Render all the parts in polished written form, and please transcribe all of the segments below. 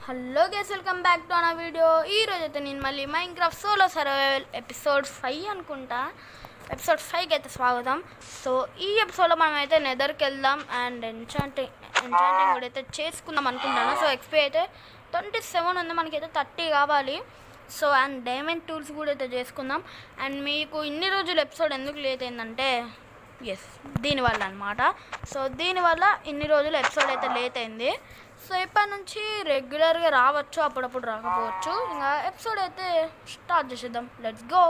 Hello guys, welcome back to అన్న video. ఈరోజు అయితే నేను మళ్ళీ మైన్క్రాఫ్ట్ సోలో సర్వైవల్ ఎపిసోడ్ 5 అనుకుంటా. ఎపిసోడ్ 5కి అయితే స్వాగతం. సో ఈ ఎపిసోడ్లో మనం అయితే నెదర్కి వెళ్దాం అండ్ ఎంచాంటింగ్ కూడా అయితే చేసుకుందాం అనుకుంటాను. సో ఎక్స్పీ అయితే 27 ఉంది, మనకైతే 30 కావాలి. సో అండ్ డైమండ్ టూల్స్ కూడా అయితే చేసుకుందాం. అండ్ మీకు ఇన్ని రోజులు ఎపిసోడ్ ఎందుకు లేట్ అయిందంటే దీనివల్ల అనమాట. సో దీనివల్ల ఇన్ని రోజులు ఎపిసోడ్ అయితే లేట్ అయింది. సో ఇప్పటి నుంచి రెగ్యులర్గా రావచ్చు, అప్పుడప్పుడు రాకపోవచ్చు. ఇంకా ఎపిసోడ్ అయితే స్టార్ట్ చేసేద్దాం. Let's go.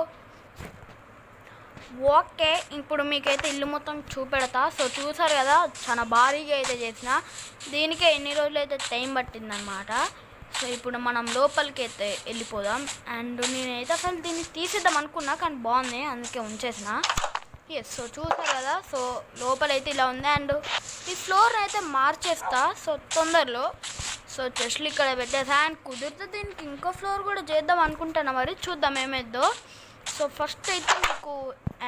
ఓకే, ఇప్పుడు మీకైతే ఇల్లు మొత్తం చూపెడతా. సో చూసారు కదా, చాలా భారీగా అయితే చేసిన. దీనికే ఎన్ని రోజులు అయితే టైం పట్టిందనమాట. సో ఇప్పుడు మనం లోపలికి అయితే వెళ్ళిపోదాం. అండ్ నేనైతే అసలు దీన్ని తీసేద్దాం అనుకున్నా, కానీ బాగుంది అందుకే ఉంచేసిన. సో చూసారు కదా, సో లోపలైతే ఇలా ఉంది. అండ్ ఈ ఫ్లోర్ అయితే మార్చేస్తా సో తొందరలో. సో చెస్ట్లు ఇక్కడ పెట్టేసా. అండ్ కుదిరితే దీనికి ఇంకో ఫ్లోర్ కూడా చేద్దాం అనుకుంటున్నా, మరి చూద్దాం ఏమైద్దో. సో ఫస్ట్ అయితే మీకు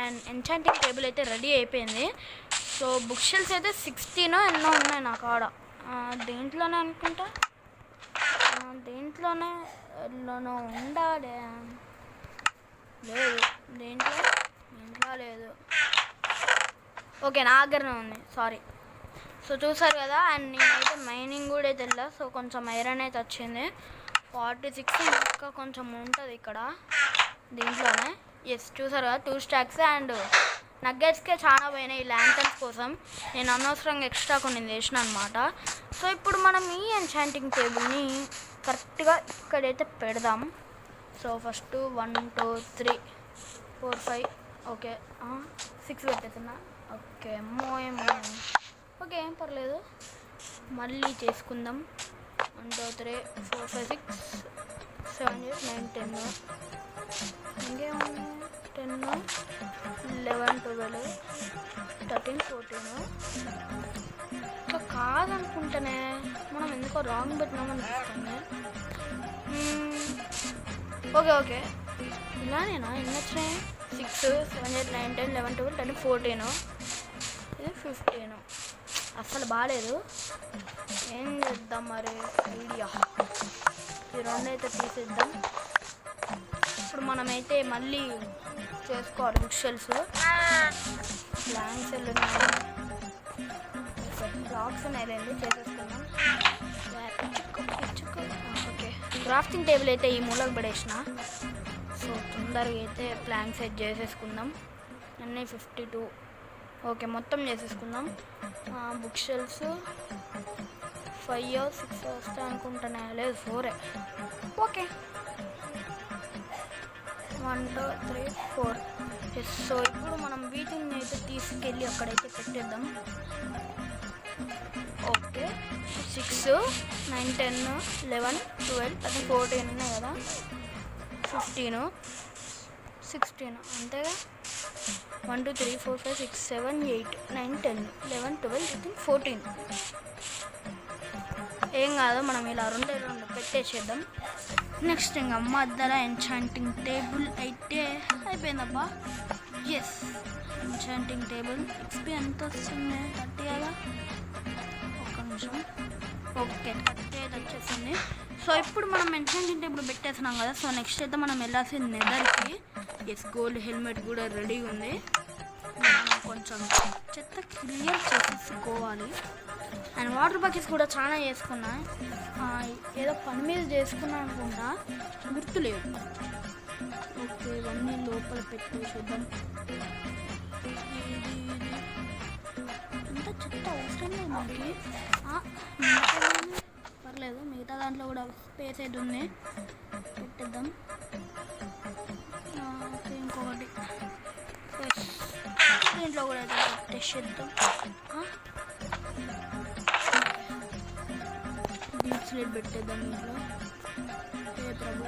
అండ్ ఎంచాంటింగ్ టేబుల్ అయితే రెడీ అయిపోయింది. సో బుక్ షెల్ఫ్స్ అయితే 16 ఎన్నో ఉన్నాయి నా కాడ. దేంట్లోనే అనుకుంటా, దేంట్లోనే ఉండాలి. లేదు, దేంట్లో లేదు. ఓకే, నా దగ్గరనే ఉంది, సారీ. సో చూసారు కదా, అండ్ నేనైతే మైనింగ్ కూడా అయితే వెళ్ళా. సో కొంచెం ఐరన్ అయితే వచ్చింది. 46 ఇంకా కొంచెం ఉంటుంది ఇక్కడ దీంట్లోనే. చూసారు కదా, 2 స్టాక్స్. అండ్ నగ్గెట్స్కే చాలా పోయినాయి ఈ ల్యాంటర్స్ కోసం. నేను అనవసరంగా ఎక్స్ట్రా కొన్ని వేసిన అనమాట. సో ఇప్పుడు మనం ఈ ఎంచాంటింగ్ టేబుల్ని కరెక్ట్గా ఇక్కడైతే పెడదాం. సో ఫస్ట్ 1 2 3 4 5 ఓకే 6 పెట్టేస్తున్నా. ఓకే ఓకే, ఏం పర్లేదు, మళ్ళీ చేసుకుందాం. 1 2 3 4 5 6 7 8 9 10 ఇంకేముంది, 10 11 12 13 14. ఇంకా కాదనుకుంటేనే మనం ఎందుకో రాంగ్ పెట్టినాం అనిపిస్తుంది. ఓకే ఇలానేనా, ఎన్ని వచ్చినాయి? 6 7 8 9 10 11 12 13 14 ఇది 15. అస్సలు బాగాలేదు. ఏం చేద్దాం మరి, ఐడియా. ఈ 2 అయితే తీసేద్దాం. ఇప్పుడు మనమైతే మళ్ళీ చేసుకోవాలి బుక్ షెల్ఫ్స్. బ్లాంక్స్ బ్లాక్స్ ఉన్నాయండి, చేసేసుకున్నాం. ఓకే, క్రాఫ్టింగ్ టేబుల్ అయితే ఈ మూలకు పడేసిన. సో తొందరగా అయితే ప్లాన్ సెట్ చేసేసుకుందాం. అన్నీ 52. ఓకే, మొత్తం చేసేసుకుందాం. బుక్ షెల్ఫ్స్ 5 6 వస్తాయి అనుకుంటున్నా, లేదు 4. ఓకే 1 2 3 4. సో ఇప్పుడు మనం వీటిని అయితే తీసుకెళ్ళి అక్కడైతే పెట్టేద్దాం. ఓకే 6 9 10 11 12 13 14 ఉన్నాయి కదా, 15 16 అంతేగా. 1 2 3 4 5 6 7 8 9 10 11 12 13 14. ఏం కాదు, మనం ఇలా 2 పెట్టేసేద్దాం. నెక్స్ట్ ఇంకా మధ్యలో ఎంచాంటింగ్ టేబుల్ అయితే అయిపోయిందబ్బా. ఎంచాంటింగ్ టేబుల్ ఎక్స్పీ ఎంత వస్తుంది? 30 కదా, ఒక్క నిమిషం. ఓకే 30 అయితే వచ్చేసింది. సో ఇప్పుడు మనం ఎంచాంటింగ్ టేబుల్ పెట్టేస్తున్నాం కదా. సో నెక్స్ట్ అయితే మనం వెళ్ళాల్సింది నెదర్కి. గోల్డ్ హెల్మెట్ కూడా రెడీగా ఉంది. కొంచెం చెత్త క్లియర్ చేసేసుకోవాలి. అండ్ వాటర్ బకెట్స్ కూడా చాలా చేసుకున్నా. ఏదో పని మీద చేసుకున్నా అనుకుంటా, గుర్తులేదు. ఓకే, ఇవన్నీ లోపల పెట్టేసేద్దాం. ఇంత చెత్త అవసరం లేదు మనకి. పర్లేదు, మిగతా దాంట్లో కూడా స్పేస్ అయితే ఉంది, పెట్టేద్దాం. ఓకే, ఇంకొకటి దీంట్లో కూడా అయితే పెట్టేసేద్దాం. డీప్ స్లేట్ పెట్టేద్దాం దీంట్లో. ఏ ప్రభు,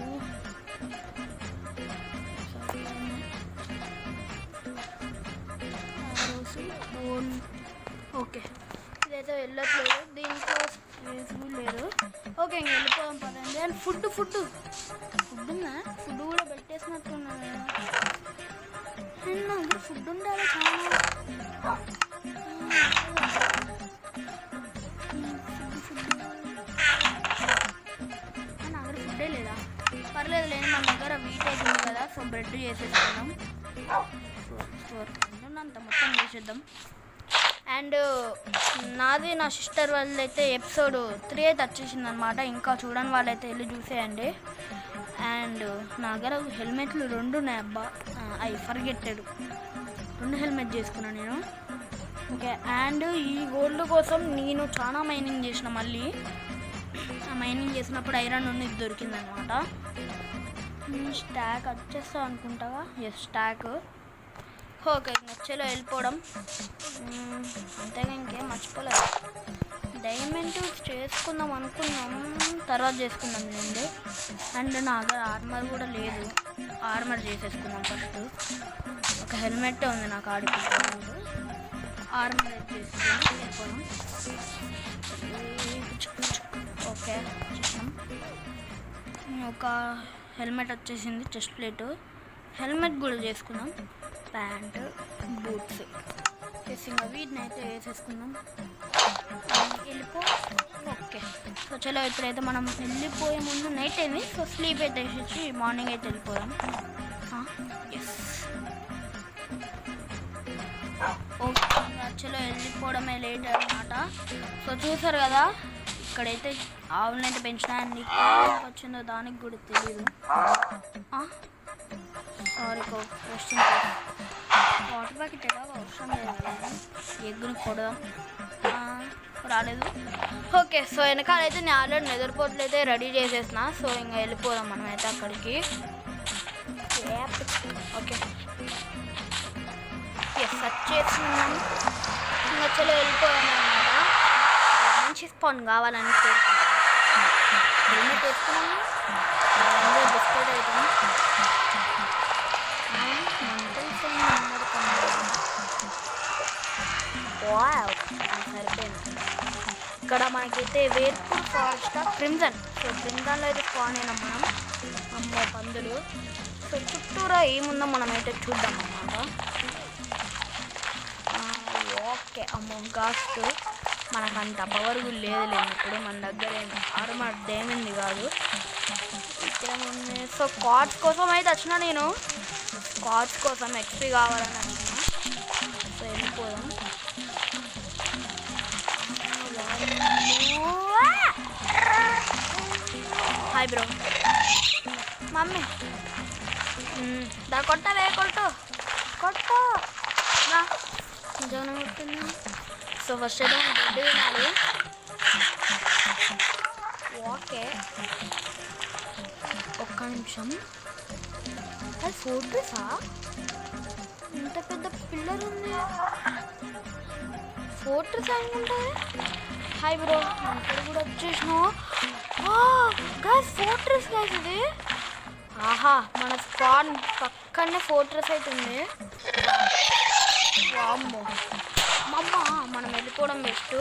ఓకే ఇదైతే వెళ్ళట్లేదు, దీంట్లో స్పేస్ లేదు. ఓకే, ఇంక వెళ్ళిపోదాం పదండి. అండ్ ఫుడ్ ఉందా? ఫుడ్ కూడా పెట్టేసినట్టున్నా. నాకు ఫుడ్ ఉండాలి చాలా. రెడ్ చేసేసుకుందాం. అంత మొత్తం చేసేద్దాం. అండ్ నాది నా సిస్టర్ వాళ్ళైతే ఎపిసోడ్ 3 అయితే వచ్చేసింది అనమాట. ఇంకా చూడని వాళ్ళైతే వెళ్ళి చూసేయండి. అండ్ నా దగ్గర హెల్మెట్లు 2 ఉన్నాయి అబ్బా, అవి ఫర్గెట్టెడ్. 2 హెల్మెట్ చేసుకున్నాను నేను. ఓకే, అండ్ ఈ గోల్డ్ కోసం నేను చాలా మైనింగ్ చేసిన. మళ్ళీ ఆ మైనింగ్ చేసినప్పుడు ఐరన్ ఉన్నది దొరికిందనమాట. స్టాక్ వచ్చేస్తా అనుకుంటావా? Yes, stock. ఓకే, నచ్చలో వెళ్ళిపోవడం అంతేగా, ఇంకేం మర్చిపోలేదు. డైమండ్ చేసుకుందాం అనుకున్నాం, తర్వాత చేసుకుందాం లేండి. అండ్ నా దగ్గర ఆర్మర్ కూడా లేదు, ఆర్మర్ చేసేసుకుందాం ఫస్ట్. ఒక హెల్మెట్ ఉంది నాకు ఆడిపోతుంది, ఆర్మర్ చేసుకుని వెళ్ళిపోదాం. ఓకే, చూసాం. ఒక హెల్మెట్ వచ్చేసింది, చెస్ట్ ప్లేటు. హెల్మెట్ కూడా చేసుకుందాం. ప్యాంట్, బూట్స్ ఇంకా వీటిని అయితే వేసేసుకుందాం. వెళ్ళిపో. ఓకే, సో చలో ఇప్పుడైతే మనం వెళ్ళిపోయే ముందు నైట్ అయింది. సో స్లీప్ అయితే వేసేసి మార్నింగ్ అయితే వెళ్ళిపోదాం. ఎస్, ఓకే, చలో వెళ్ళిపోవడమే లేట్ అనమాట. సో చూసారు కదా, ఇక్కడైతే ఆవులను అయితే పెంచినా. అండి వచ్చిందో దానికి కూడా తెలియదు. సారీ క్వశ్చన్, వాటర్ ప్యాకెట్ ఎలా అవసరం లేదు కదా. ఎగ్గుని కొడదాం, రాలేదు. ఓకే, సో వెనకాలైతే నేను ఆల్రెడీ నిద్రపోట్లు అయితే రెడీ చేసేసిన. సో ఇంకా వెళ్ళిపోదాం మనమైతే అక్కడికి. ఓకే, ఎస్, సెర్చ్ చేస్తున్నాం. ఇంకా చలో వెళ్ళిపోయాం అనమాట. మంచి స్పాన్ కావాలని కోరుకుంటాం. హెల్మెట్ వేసుకున్నాము, బిస్కెట్ అవుతాం. సరిపోయింది. ఇక్కడ మనకైతే వేర్పూర్ ఫారెస్ట్ క్రిమ్జన్. సో క్రిమ్జన్లో అయితే స్పాన్ అయినాం మనం. అమ్మో పందులు. సో చుట్టూరా ఏముందో మనమైతే చూద్దాం అన్నమాట. ఓకే, అమ్మో గాస్ట్. మనకంత పవర్ కూడా లేదు ఇప్పుడు మన దగ్గర. ఆర్మర్ డేమింది కాదు. ఇక్కడేముంది? సో కార్డ్స్ కోసం అయితే వచ్చిన నేను. కార్డ్స్ కోసం ఎక్స్పీ కావాలని వచ్చిన. సో వెళ్ళిపోదాం. Hi bro. మమ్మీ దా కొట్టవే, కొట్టు నిజంగా కొట్టింది. సో ఫస్ట్ అయితే బెడ్ తినాలి. ఓకే, ఒక్క నిమిషం. అది ఫోర్ట్రెసా? ఇంత పెద్ద పిల్లర్ ఉంది. ఫోర్ట్రెస్ అనుకుంటుంది. హాయ్ బ్రో, ఇక్కడ కూడా వచ్చేసినావు. గైస్ ఫోర్ట్రెస్ గైస్ ఇది. ఆహా, మన స్పాన్ పక్కనే ఫోర్ట్రెస్ అయితే ఉంది. వామ్మో మమ్మ, మనం వెళ్ళిపోవడం బెస్ట్.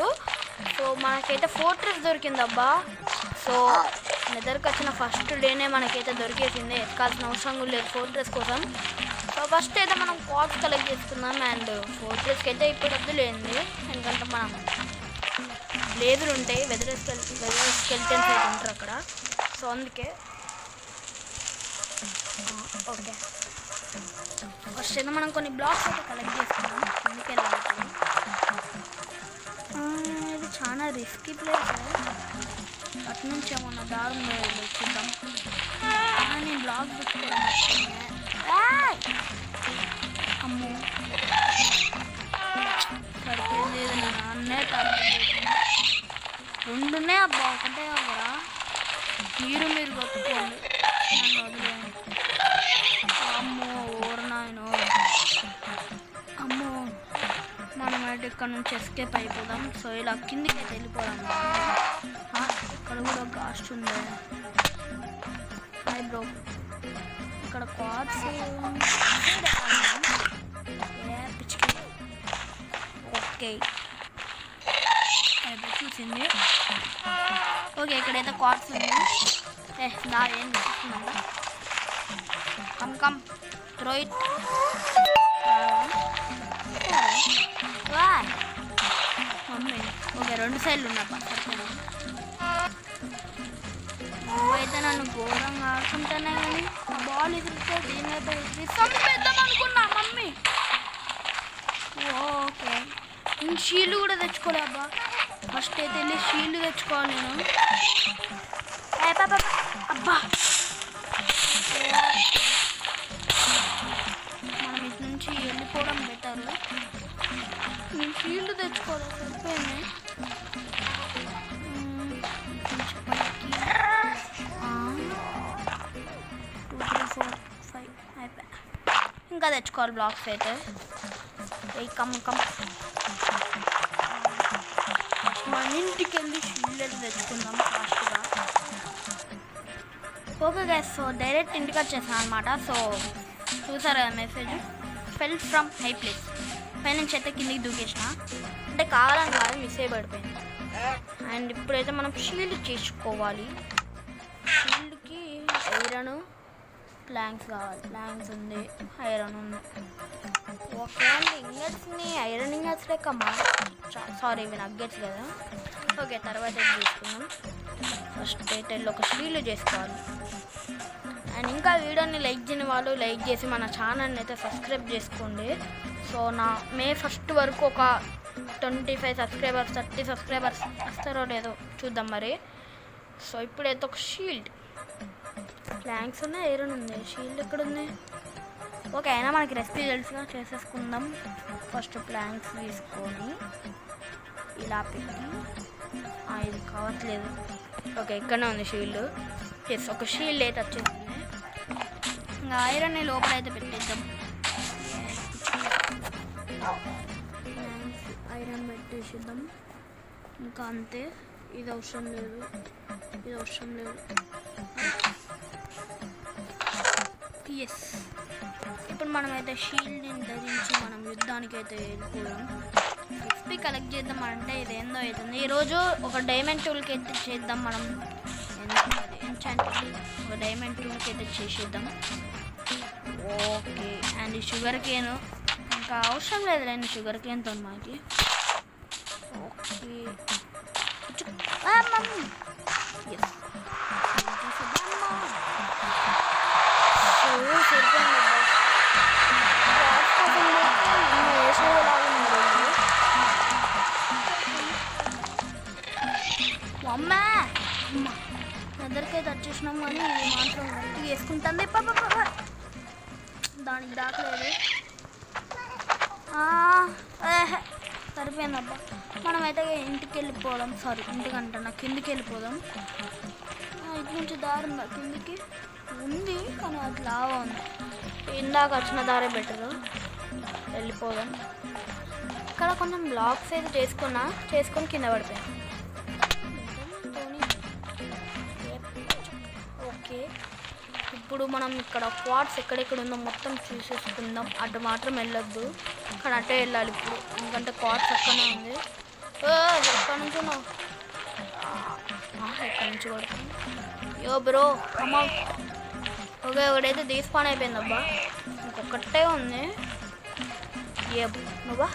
సో మనకైతే ఫోర్ట్రెస్ దొరికిందబ్బా. సో నిద్రకు వచ్చిన ఫస్ట్ డేనే మనకైతే దొరికేసింది. ఎక్కాల్సిన అవసరం కూడా లేదు ఫోర్ట్రెస్ కోసం. సో ఫస్ట్ అయితే మనం కార్డ్స్ కలెక్ట్ చేసుకుందాం. అండ్ ఫోర్ట్రెస్కి అయితే ఇప్పుడు వద్దు లేనిది, ఎందుకంటే మనం లేదులు ఉంటాయి, వెదర్ స్కెల్టన్స్ అయితే ఉంటారు అక్కడ. సో అందుకే ఓకే, ఫస్ట్ అయితే మనం కొన్ని బ్లాక్స్ అయితే కలెక్ట్ చేసుకుందాం. అందుకే ఇది చాలా రిస్కీ ప్లేస్. అటు నుంచి ఏమన్నా దారుణం చూద్దాం. నేను బ్లాక్ పెట్టుకోవడం అమ్మో సరిపోయింది. నాన్నే రెండునే అబ్బా, ఒకటే అవ్వరా. మీరు కొట్టుకోండి, నన్ను వదిలేయండి. అమ్మో ఓరనాయనో. అమ్మో, మనమైతే ఇక్కడ నుంచి ఎస్కేప్ అయిపోదాం. సో ఇలా కిందికి అయితే వెళ్ళిపోదాం. ఇక్కడ కూడా గాస్ట్ ఉంది. హాయ్ బ్రో, ఇక్కడ కార్డ్స్ పిచ్చికి. ఓకే, చూసింది. ఓకే, ఇక్కడైతే కార్డ్స్ ఉంది. నా ఏం చూస్తుందంట. Come throw it. Mummy okay, 2 సైడ్లు ఉన్నప్ప. నువ్వైతే నన్ను ఘోరంగా ఆడుకుంటానే కానీ అబ్బా బాల్ ఎదిరితే దీని మీద చంపేద్దాం అనుకున్నా మమ్మీ. ఓకే, నేను షీల్డ్ కూడా తెచ్చుకోలే అబ్బా. ఫస్ట్ అయితే వెళ్ళి షీల్డ్ తెచ్చుకోవాలి నేను. అబ్బా మనం ఇటు నుంచి వెళ్ళిపోవడం బెటర్. నేను షీల్డ్ తెచ్చుకోవాలి, సరిపోయింది. 2 3 4 5 అయిపోయా. ఇంకా తెచ్చుకోవాలి బ్లాక్స్ అయితే. కమ్ మన ఇంటికి వెళ్ళి షీల్డ్ అయితే తెచ్చుకుందాం ఫాస్ట్గా. ఓకే గైస్, సో డైరెక్ట్ ఇంటికి వచ్చేసాను అనమాట. సో చూసారు కదా message, fell from high place. పై నుంచి అయితే కిందికి దూకేసిన, అంటే కావాలని కాదు, మిస్ అయిపడిపోయింది. అండ్ ఇప్పుడైతే మనం షీల్డ్ చేసుకోవాలి. షీల్డ్కి ఐరన్ ప్లాంక్స్ కావాలి. ప్లాంక్స్ ఉంది, ఐరన్ ఉంది. ఓకే అండి, ఇంగట్స్ని ఐరన్ ఇంగట్స్ లెక్క సారీ ఇవి నగ్గెట్స్ కదా. ఓకే, తర్వాత తీసుకుందాం. ఫస్ట్ అయితే ఒక షీల్డ్ చేసుకోవాలి. అండ్ ఇంకా వీడియోని లైక్ చేయని వాళ్ళు లైక్ చేసి మన ఛానల్ని అయితే సబ్స్క్రైబ్ చేసుకోండి. సో నా మే 1 వరకు ఒక 25 సబ్స్క్రైబర్స్ 30 సబ్స్క్రైబర్స్ వస్తారో లేదో చూద్దాం మరి. సో ఇప్పుడైతే ఒక షీల్డ్, ప్లాంక్స్ ఉన్నాయి, ఐరన్ ఉంది, షీల్డ్ ఎక్కడ ఉంది? ఓకే, అయినా మనకి రెసిపీ తెలుసుగా, చేసేసుకుందాం. ఫస్ట్ ప్లాంక్స్ తీసుకొని ఇలా పెట్టి, ఇది కావట్లేదు. ఓకే, ఇక్కడనే ఉంది షీల్డ్. ఎస్, ఒక షీల్డ్ అయితే వచ్చేసింది. ఇంకా ఐరన్ లోపల అయితే పెట్టేద్దాం. ఐరన్ పెట్టేసిద్దాం. ఇంకా అంతే, ఇది అవసరం లేదు, ఇది అవసరం లేదు. ఎస్, ఇప్పుడు మనమైతే షీల్డ్ని ధరించి మనం యుద్ధానికి అయితే వెళ్ళిపోయాం. ఎక్స్పీ కలెక్ట్ చేద్దాం అంటే ఇది ఏందో అవుతుంది. ఈరోజు ఒక డైమండ్ టూల్కి అయితే చేద్దాం మనం. ఎంచాంటింగ్ ఒక డైమండ్ టూల్కి అయితే చేసేద్దాం. ఓకే, అండ్ ఈ షుగర్ కేన్ ఇంకా అవసరం లేదులేండి, షుగర్ కేన్తో మాకి. ఓకే, అమ్మా ఎదరికైతే వచ్చేసినాం కానీ ఇది మాత్రం గట్టిగా వేసుకుంటుంది. దానికి రాకలేదు, సరిపోయిందబ్బా. మనమైతే ఇంటికి వెళ్ళిపోదాం. సారీ, ఇంటికంటున్నా, కిందికి వెళ్ళిపోదాం. ఇటు నుంచి దారి ఉందా? కిందికి ఉంది కానీ అది లావా ఉంది. ఇందాక వచ్చిన దారే బెటరు, వెళ్ళిపోదాం. ఇక్కడ కొంచెం బ్లాక్స్ అయితే చేసుకొని కింద పడిపోయాను. ఓకే, ఇప్పుడు మనం ఇక్కడ క్వార్ట్స్ ఎక్కడెక్కడ ఉందో మొత్తం చూసేసుకుందాం. అటు మాత్రం వెళ్ళొద్దు, కానీ అటే వెళ్ళాలి ఇప్పుడు, ఎందుకంటే క్వార్ట్స్ ఎక్కడనే ఉంది. ఎక్కడి నుంచి ఉన్నావు? ఎక్కడి నుంచి పడుతుంది? యో బ్రో, అమ్మా. ఓకే, ఒకడైతే దీస్పాన్ అయిపోయిందబ్బా, ఇంకొకటే ఉంది. ఏ నువ్వా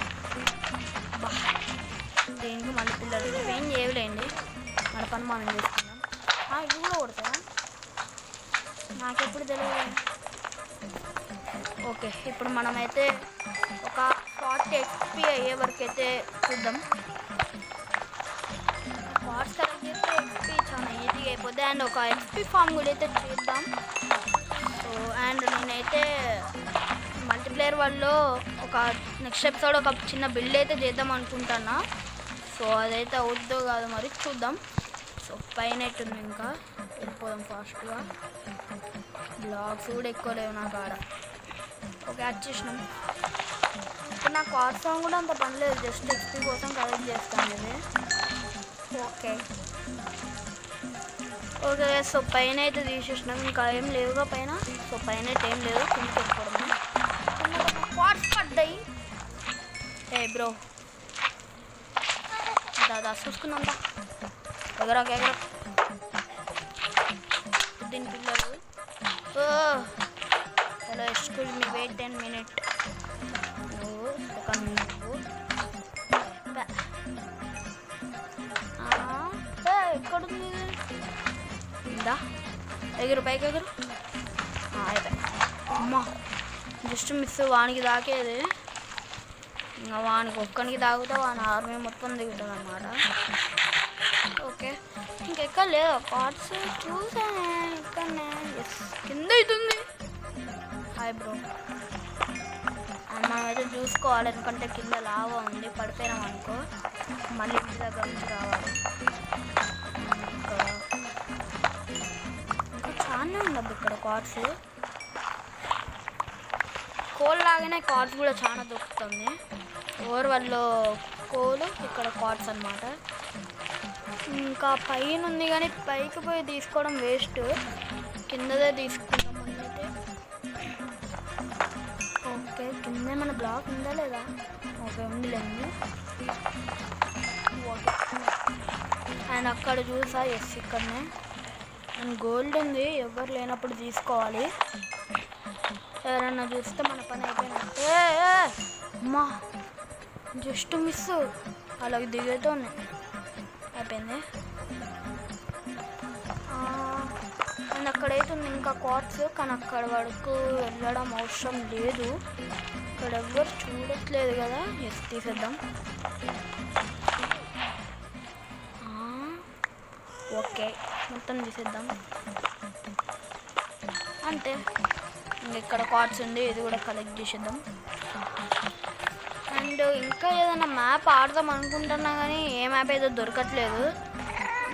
బా, దేనికి మళ్ళీ పిల్లలు ఏం చేయలేండి, మన పని మనం చేసుకుందాం. ఇది కూడా కొడతా, నాకెప్పుడు తెలియదు. ఓకే, ఇప్పుడు మనమైతే ఒక 40 XP అయ్యే వరకు అయితే చూద్దాం. కార్డ్స్ కలెక్ట్ చేస్తే XP చాలా ఈజీగా అయిపోద్ది. అండ్ ఒక XP ఫామ్ కూడా అయితే చేద్దాం. సో అండ్ నేనైతే మల్టీప్లేయర్ వాళ్ళు ఒక నెక్స్ట్ ఎపిసోడ్ ఒక చిన్న బిల్డ్ అయితే చేద్దాం అనుకుంటున్నా. సో అదైతే అవుద్దో కాదు మరి చూద్దాం. సో పైన ఉంది, ఇంకా వెళ్ళిపోదాం ఫాస్ట్గా. బ్లాగ్స్ కూడా ఎక్కువ లేవు నా కాడ. ఓకే, వచ్చేసినాం. ఇప్పుడు నాకు వాట్సాప్ కూడా అంత పని లేదు, జస్ట్ XP కోసం కలెక్ట్ చేస్తాను ఇది. ఓకే ఓకే, సో పైన అయితే తీసేసినాం, ఇంకా ఏం లేవుగా పైన. సో పైన అయితే ఏం లేదు, కిందకి వెళ్ళిపోవడం. క్వార్ట్స్ పడ్డాయి. ఏ బ్రో, దాదా చూసుకున్నాం దా, ఎగరా దీని పిల్లలు. Hello, excuse me, wait 10 minutes. ఒక నువ్వు ఎక్కడుంది? ఇందా ఎగురు, పైకి ఎగురు. అయిపోయి అమ్మ జస్ట్ మిస్ వానికి దాకేది. ఇంకా వానికి ఒక్కనికి తాగితే వాని ఆర్మీ మొత్తం దిగుతుంది అన్నమాట. ఓకే ఇంకెక్కడ లేదా కార్డ్స్ చూసానే ఇక్కడనే. ఎస్ కింద అవుతుంది. Hi bro. మనం అయితే చూసుకోవాలి ఎందుకంటే కింద లావా ఉంది. పడిపోయినాం అనుకో మళ్ళీ ఇంటి దగ్గర నుంచి రావాలి. ఇంకా చాలా ఉండదు ఇక్కడ కార్డ్స్. కోల్ లాగానే కార్డ్స్ కూడా చాలా దొరుకుతుంది. ఓవర్ వాళ్ళు కోలు ఇక్కడ కార్డ్స్ అన్నమాట. ఇంకా పైన ఉంది కానీ పైకి పోయి తీసుకోవడం వేస్ట్. కిందదే తీసుకుంటాం మనమైతే. ఓకే కింద మన బ్లాక్ ఉందా లేదా? ఓకే ఉందిలేండి. ఓకే అండ్ అక్కడ చూసా. ఎస్ ఇక్కడనే అండ్ గోల్డ్ ఉంది. ఎవరు లేనప్పుడు తీసుకోవాలి. ఎవరన్నా చూస్తే మన పని అయిపోయినట్టే. అమ్మా జస్ట్ మిస్ అలాగే దిగేతో అయిపోయింది. అండ్ అక్కడైతుంది ఇంకా కార్డ్స్ కానీ అక్కడ వరకు వెళ్ళడం అవసరం లేదు. ఇక్కడ ఎవ్వరు చూడట్లేదు కదా. ఎస్ తీసేద్దాం. ఓకే మొత్తం తీసేద్దాం అంతే. ఇక్కడ కార్డ్స్ ఉంది. ఇది కూడా కలెక్ట్ చేసేద్దాం. అండ్ ఇంకా ఏదైనా మ్యాప్ ఆడదాం అనుకుంటున్నా కానీ ఏ మ్యాప్ ఏదో దొరకట్లేదు.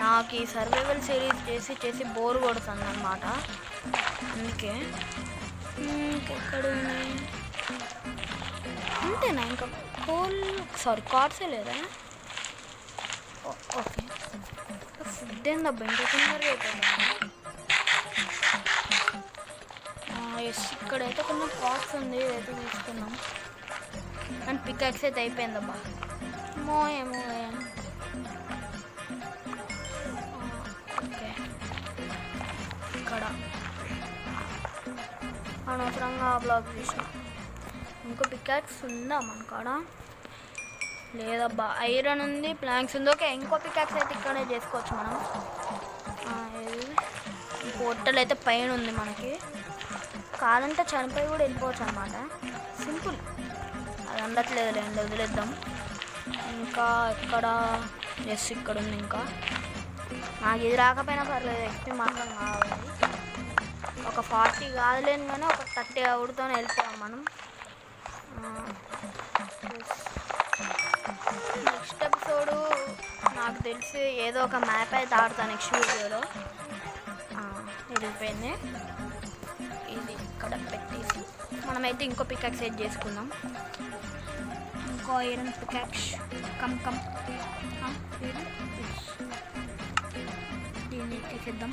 నాకు ఈ సర్వైవల్ సిరీస్ చేసి చేసి బోర్ కొడుతుంది అన్నమాట. అందుకే ఇంకెక్కడ అంతేనా ఇంకా కార్డ్సే లేదా? ఓకే ఫుడ్ ఏందబ్బా ఇంత తొందరగా అయిపోయింది. ఎస్ ఇక్కడైతే కొన్ని కార్డ్స్ ఉంది. ఏదైతే తీసుకున్నాం అండ్ పికాక్స్ అయితే అయిపోయిందబ్బా. ఏమో ఓకే ఇక్కడ అనవసరంగా బ్లాక్ చేసాం. ఇంకో పికాక్స్ ఉందా మన కాడ? లేదబ్బా. ఐరన్ ఉంది, ప్లాంక్స్ ఉంది. ఓకే ఇంకో పికాక్స్ అయితే ఇక్కడే చేసుకోవచ్చు మనం. పోర్టల్ అయితే పైన ఉంది మనకి. కాదంటే చనిపోయి కూడా వెళ్ళిపోవచ్చు అన్నమాట. సింపుల్. అది అందట్లేదు లేండి వదిలేద్దాం. ఇంకా ఇక్కడ ఎస్ ఇక్కడ ఉంది. ఇంకా నాకు ఇది రాకపోయినా పర్లేదు. ఎక్స్పీ మాత్రం కావాలి. ఒక 40 కాదులేను కానీ ఒక 30 అవుడుతో వెళ్ళిపోయాం మనం. నెక్స్ట్ ఎపిసోడు నాకు తెలిసి ఏదో ఒక మ్యాప్ అయితే ఆడతాను నెక్స్ట్ వీడియోలో. వెళ్ళిపోయింది. ఇది ఇక్కడ పెట్టేసి మనమైతే ఇంకో పికాక్స్ సెట్ చేసుకుందాం. ఇంకో ఐరన్ పికాక్స్ కమ్ దీన్ని తీసేద్దాం.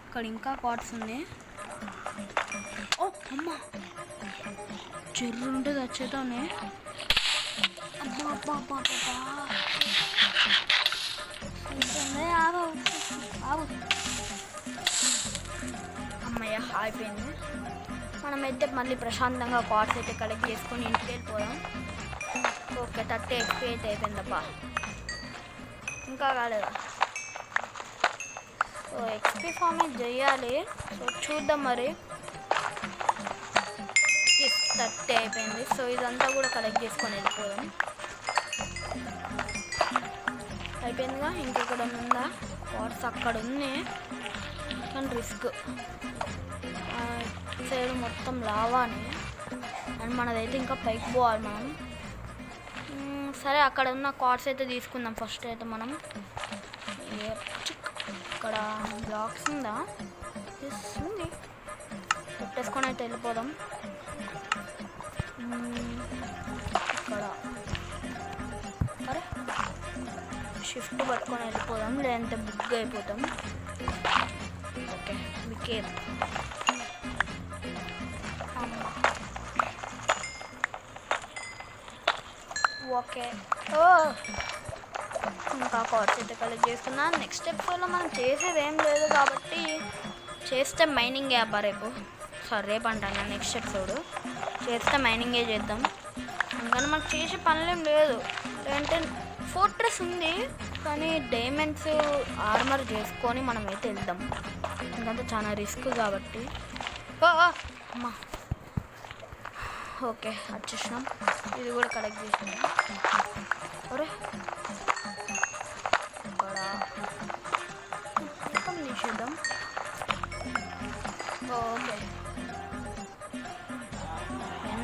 ఇక్కడ ఇంకా కార్డ్స్ ఉంది. ఓ అమ్మా చెర్రు ఉంటుంది వచ్చేతోనే. అబ్బా అమ్మయ్య అయిపోయింది. మనమైతే మళ్ళీ ప్రశాంతంగా కార్డ్స్ అయితే కలెక్ట్ చేసుకొని ఇంటికి వెళ్ళిపోదాం. ఓకే 30 XP అయితే అయిపోయిందబ్బా. ఇంకా కాలేదా? సో XP ఫార్మేట్ చేయాలి. సో చూద్దాం మరి. 30 అయిపోయింది. సో ఇదంతా కూడా కలెక్ట్ చేసుకొని వెళ్ళిపోదాం. అయిపోయిందిగా. ఇంకెక్కడ ఉందా? కార్డ్స్ అక్కడ ఉంది కానీ రిస్క్. సైడ్ మొత్తం లావానే అండ్ మనదైతే ఇంకా పైకి పోవాలి మనం. సరే అక్కడ ఉన్న కార్డ్స్ అయితే తీసుకుందాం ఫస్ట్ అయితే మనం. ఇక్కడ బ్లాక్స్ ఉందా? ఉంది. పెట్టేసుకొని అయితే వెళ్ళిపోదాం. ఇక్కడ అరే షిఫ్ట్ పట్టుకొని వెళ్ళిపోదాం లేదంటే బుక్ అయిపోతాం. ఓకే వికేర్ ఓకే. ఇంకా కార్డ్స్ అయితే కలెక్ట్ చేసుకున్నా. నెక్స్ట్ ఎపిసోడ్లో మనం చేసేది ఏం లేదు కాబట్టి చేస్తే మైనింగ్ యాప్ రేపు రేపు అంటాను. నెక్స్ట్ ఎపిసోడ్ చేస్తే మైనింగే చేద్దాం. అందుకని మనకు చేసే పనులేం లేదు. లేదంటే ఫోర్ట్రెస్ ఉంది కానీ డైమండ్స్ ఆర్మర్ చేసుకొని మనం అయితే వెళ్దాం. ఎందుకంటే చాలా రిస్క్ కాబట్టి అమ్మా ఓకే వచ్చేసినాం. ఇది కూడా కలెక్ట్ చేసినాం. అరే ఇక్కడ తీసేద్దాం. ఓకే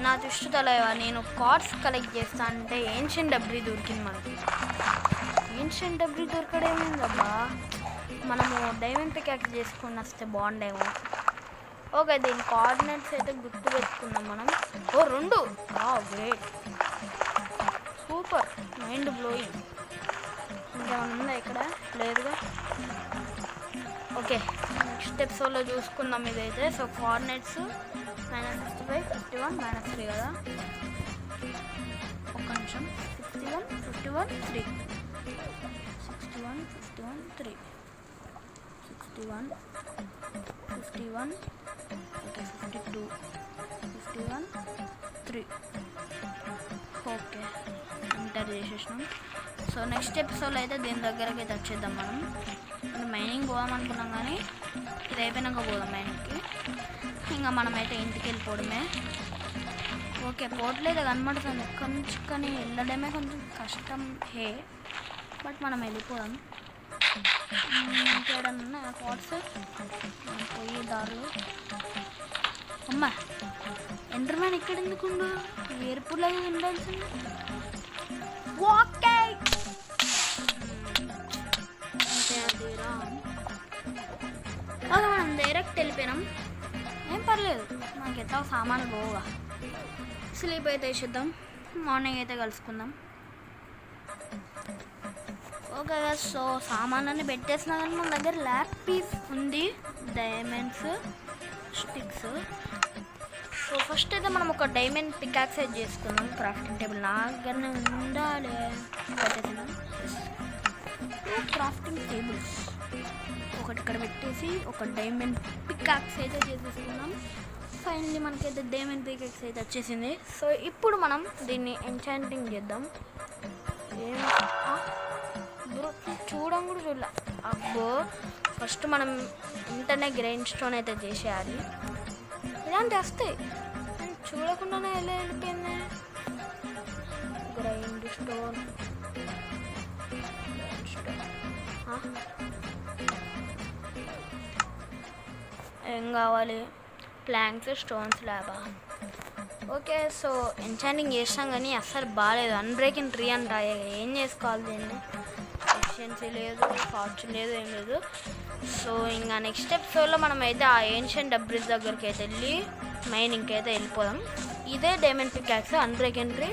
నా దృష్టి తలవా నేను కార్డ్స్ కలెక్ట్ చేస్తా అంటే ఏన్షియన్ డబ్రీ దొరికింది మనకి. ఏన్షియన్ డబ్రీ దొరకడేమైందబ్బా, మనము డైమండ్ పికాక్ చేసుకుని వస్తే బాగుండేమో. ఓకే దీని కోఆర్డినేట్స్ అయితే గుర్తు పెట్టుకుందాం మనం. ఓ 2 గ్రేట్ సూపర్ మైండ్ బ్లోయింగ్. ఇంకేమైనా ఉందా ఇక్కడ? లేదుగా. ఓకే నెక్స్ట్ ఎపిసోడ్లో చూసుకుందాం ఇదైతే. సో కోఆర్డినేట్స్ -65, 51, -3 కదా. ఒక్క నిమిషం. 61, 51, 3 61, 51, 3 61, 51 ఓకే 52, 51, 3 ఓకే ఎంటర్ చేసేసినాం. సో నెక్స్ట్ ఎపిసోడ్లో అయితే దీని దగ్గరకి అయితే వచ్చేద్దాం మనం. మైనింగ్ పోదాం అనుకున్నాం కానీ ఇది అయిపోయినాక పోదాం మైనింగ్కి. ఇంకా మనమైతే ఇంటికి వెళ్ళిపోవడమే. ఓకే పోర్ట్లు అయితే కనబడుతుంది ఎక్కడి నుంచి, కానీ వెళ్ళడమే కొంచెం కష్టం బట్ మనం వెళ్ళిపోదాం. ఇంకేడన్నా పోర్ట్స్ పోయే దారిలో. అమ్మా ఎండర్మ్యాన్ ఇక్కడ ఎందుకుండు? ఎయిర్పోర్ట్లాగా ఉండాల్సింది. ఓకే మనం డైరెక్ట్ వెళ్ళిపోయినాం. ఏం పర్లేదు, మనకి ఎట్లా సామాన్లు పోగా. స్లీప్ అయితే వేసేద్దాం, మార్నింగ్ అయితే కలుసుకుందాం. ఓకే సో సామాన్లన్నీ పెట్టేసినా కానీ మన దగ్గర ల్యాప్ పీస్ ఉంది, డైమండ్స్, స్టిక్స్. సో ఫస్ట్ అయితే మనం ఒక డైమండ్ పికాక్స్ అయితే చేసుకుందాం. క్రాఫ్టింగ్ టేబుల్ నా దగ్గరనే ఉండాలి. పెట్టేసినాం క్రాఫ్టింగ్ టేబుల్స్ ఒకటి ఇక్కడ పెట్టేసి ఒక డైమండ్ పికాక్స్ అయితే చేసేసుకున్నాం. ఫైనల్లీ మనకైతే డైమండ్ పికాక్స్ అయితే వచ్చేసింది. సో ఇప్పుడు మనం దీన్ని ఎంచాంటింగ్ చేద్దాం. చూడం కూడా చూడాల. అబ్బో ఫస్ట్ మనం ఇంటర్నే గ్రైండ్ స్టోన్ అయితే చేసేయాలి. ఇలాంటి వస్తాయి చూడకుండానే ఎలా వెళ్ళిపోయింది. గ్రైండ్ స్టోన్ ఏం కావాలి? ప్లాంక్స్, స్టోన్స్, ల్యాబా. ఓకే సో ఎంచాంటింగ్ చేస్తాం కానీ అస్సలు బాగాలేదు. అన్బ్రేకింగ్ ట్రీ అంట. ఏం చేసుకోవాలి దీన్ని? ఎఫిషియన్సీ లేదు, ఫార్చ్యూన్ లేదు, ఏం లేదు. సో ఇంకా నెక్స్ట్ ఎపిసోడ్లో మనం అయితే ఆ ఏన్షియన్ డబ్రిజ్ దగ్గరికి అయితే వెళ్ళి మైనింగ్కి అయితే వెళ్ళిపోదాం. ఇదే డైమండ్ పికాక్స్ అన్బ్రేకింగ్ ట్రీ.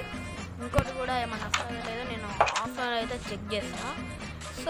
ఇంకోటి కూడా ఏమన్నా అసలు లేదో నేను ఆఫ్లైన్ అయితే చెక్ చేస్తాను. సో